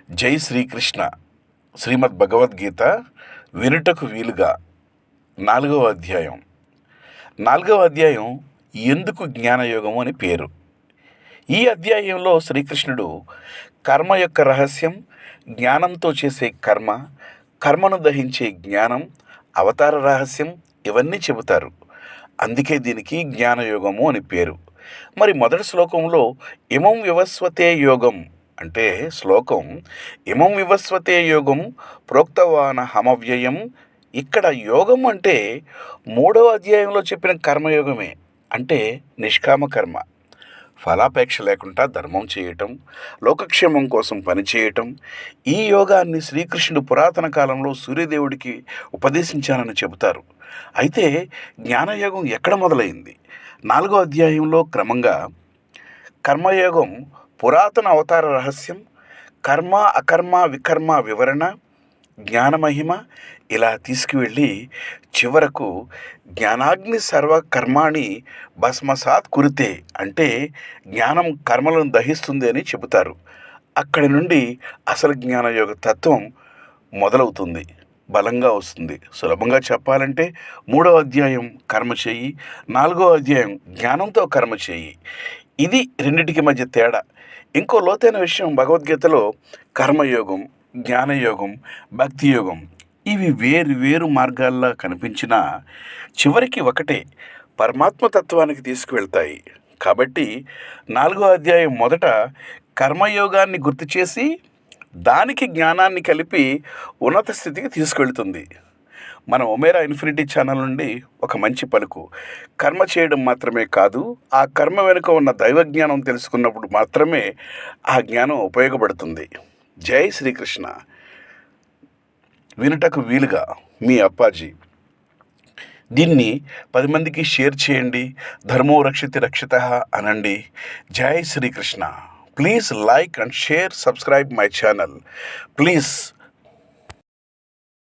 జై శ్రీకృష్ణ. శ్రీమద్ భగవద్గీత వినుటకు వీలుగా 4వ అధ్యాయం. 4వ అధ్యాయం ఎందుకు జ్ఞానయోగము అని పేరు. ఈ అధ్యాయంలో శ్రీకృష్ణుడు కర్మ యొక్క రహస్యం, జ్ఞానంతో చేసే కర్మ, కర్మను దహించే జ్ఞానం, అవతార రహస్యం ఇవన్నీ చెబుతారు. అందుకే దీనికి జ్ఞానయోగము అని పేరు. మరి మొదటి శ్లోకంలో ఇమం వివస్వతే యోగం అంటే శ్లోకం ఇమం వివస్వతే యోగం ప్రోక్తవాన హమవ్యయం. ఇక్కడ యోగం అంటే 3వ అధ్యాయంలో చెప్పిన కర్మయోగమే. అంటే నిష్కామ కర్మ, ఫలాపేక్ష లేకుండా ధర్మం చేయటం, లోకక్షేమం కోసం పనిచేయటం. ఈ యోగాన్ని శ్రీకృష్ణుడు పురాతన కాలంలో సూర్యదేవుడికి ఉపదేశించానని చెబుతారు. అయితే జ్ఞానయోగం ఎక్కడ మొదలైంది? 4వ అధ్యాయంలో క్రమంగా కర్మయోగం, పురాతన అవతార రహస్యం, కర్మ అకర్మ వికర్మ వివరణ, జ్ఞానమహిమ ఇలా తీసుకువెళ్ళి చివరకు జ్ఞానాగ్ని సర్వ కర్మాణి భస్మసాత్ కురితే అంటే జ్ఞానం కర్మలను దహిస్తుంది అని చెబుతారు. అక్కడి నుండి అసలు జ్ఞానయోగ తత్వం మొదలవుతుంది, బలంగా వస్తుంది. సులభంగా చెప్పాలంటే 3వ అధ్యాయం కర్మ చేయి, 4వ అధ్యాయం జ్ఞానంతో కర్మ చేయి. ఇది రెండిటికి మధ్య తేడా. ఇంకో లోతైన విషయం, భగవద్గీతలో కర్మయోగం, జ్ఞానయోగం, భక్తి యోగం ఇవి వేరు వేరు మార్గాల్లో కనిపించినా చివరికి ఒకటే పరమాత్మతత్వానికి తీసుకువెళ్తాయి. కాబట్టి 4వ అధ్యాయం మొదట కర్మయోగాన్ని గుర్తు చేసి దానికి జ్ఞానాన్ని కలిపి ఉన్నత స్థితికి తీసుకెళ్తుంది. మన ఒమేరా ఇన్ఫినిటీ ఛానల్ నుండి ఒక మంచి పలుకు, కర్మ చేయడం మాత్రమే కాదు, ఆ కర్మ వెనుక ఉన్న దైవజ్ఞానం తెలుసుకున్నప్పుడు మాత్రమే ఆ జ్ఞానం ఉపయోగపడుతుంది. జై శ్రీకృష్ణ. వినుటకు వీలుగా మీ అప్పాజీ. దీన్ని 10 మందికి షేర్ చేయండి. ధర్మో రక్షితి రక్షితః అనండి. జై Shri Krishna. Please like and share, subscribe my channel. Please